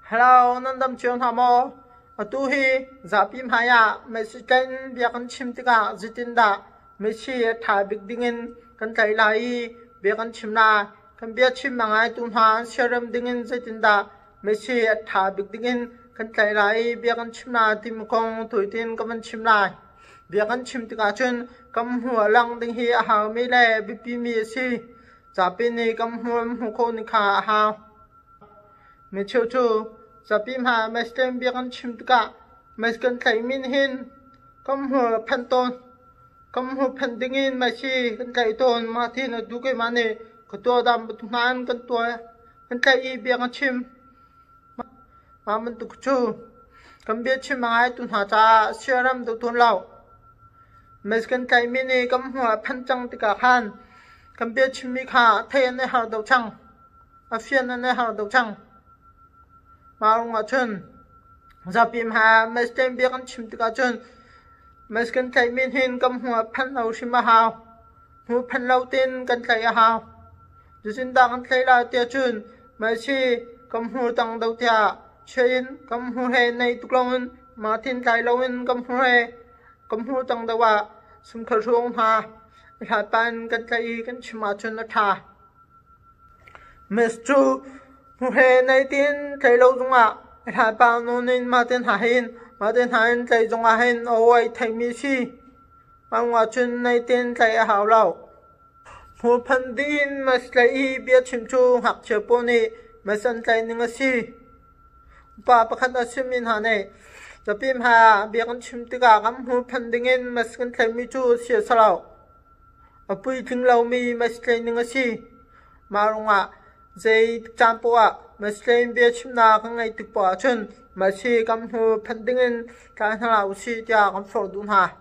Hello, nan dam chion hamo. Tu hi zapim haya Mexican biakan chimtika zitinda Messi tha big dingin kan kai lai biakan chimna kan bia chim mangai tun ha serum dingin zitinda Messi tha big dingin kan kai lai biakan chimna tim kong tuitin kan chimna biakan chimtika chun kam hua lang ding hi ha mi le bipi mi si zapin ni kam huam hu ko ni kha ha me chu chu zapim ha mestem biakan chimtka meskan kai min hin kam hu phanton kam hu phandingin masi kan kai ton ma thin du ke mane ko to dam tunan kan to kan kai biakan chim ma man tu chu kam bia chim mangai tun ha cha seram du tun lau meskan kai min ni kam hu phanchang tika khan kam bia chim mi kha the ne har do chang a fian ne har do chang Marung achun zapim ha mestem biakan chimtika chun meskan kai min hin kam hua phan lau shima hao hu phan lau tin kan kai hao jusin da kan kai la tia chun masi kam hu tang dau tia chein kam hu he nei tuklong ma tin kai lawin kam hu tang dawa sum khar rong ha ha pan kan kai kan chima chun na tha mes chu hu he nei tin kai lo zunga ha pa no nin ma tin ha hin kai zunga hin oi thai mi si mang wa chun nei tin kai hao lao hu phan din mas lai bia chim chu hak che po ni masan kai ning si pa pakhat asimin ha nei zapim ha bia kan chim tika kam hu phan dingin mas kan thai mi chu sia salao apui thing lau mi mas kai ning si marunga zai champo a meslein bia chimna ka ngai tikpa chun masi kam hu phandingin ka hala usi tia kam for dun ha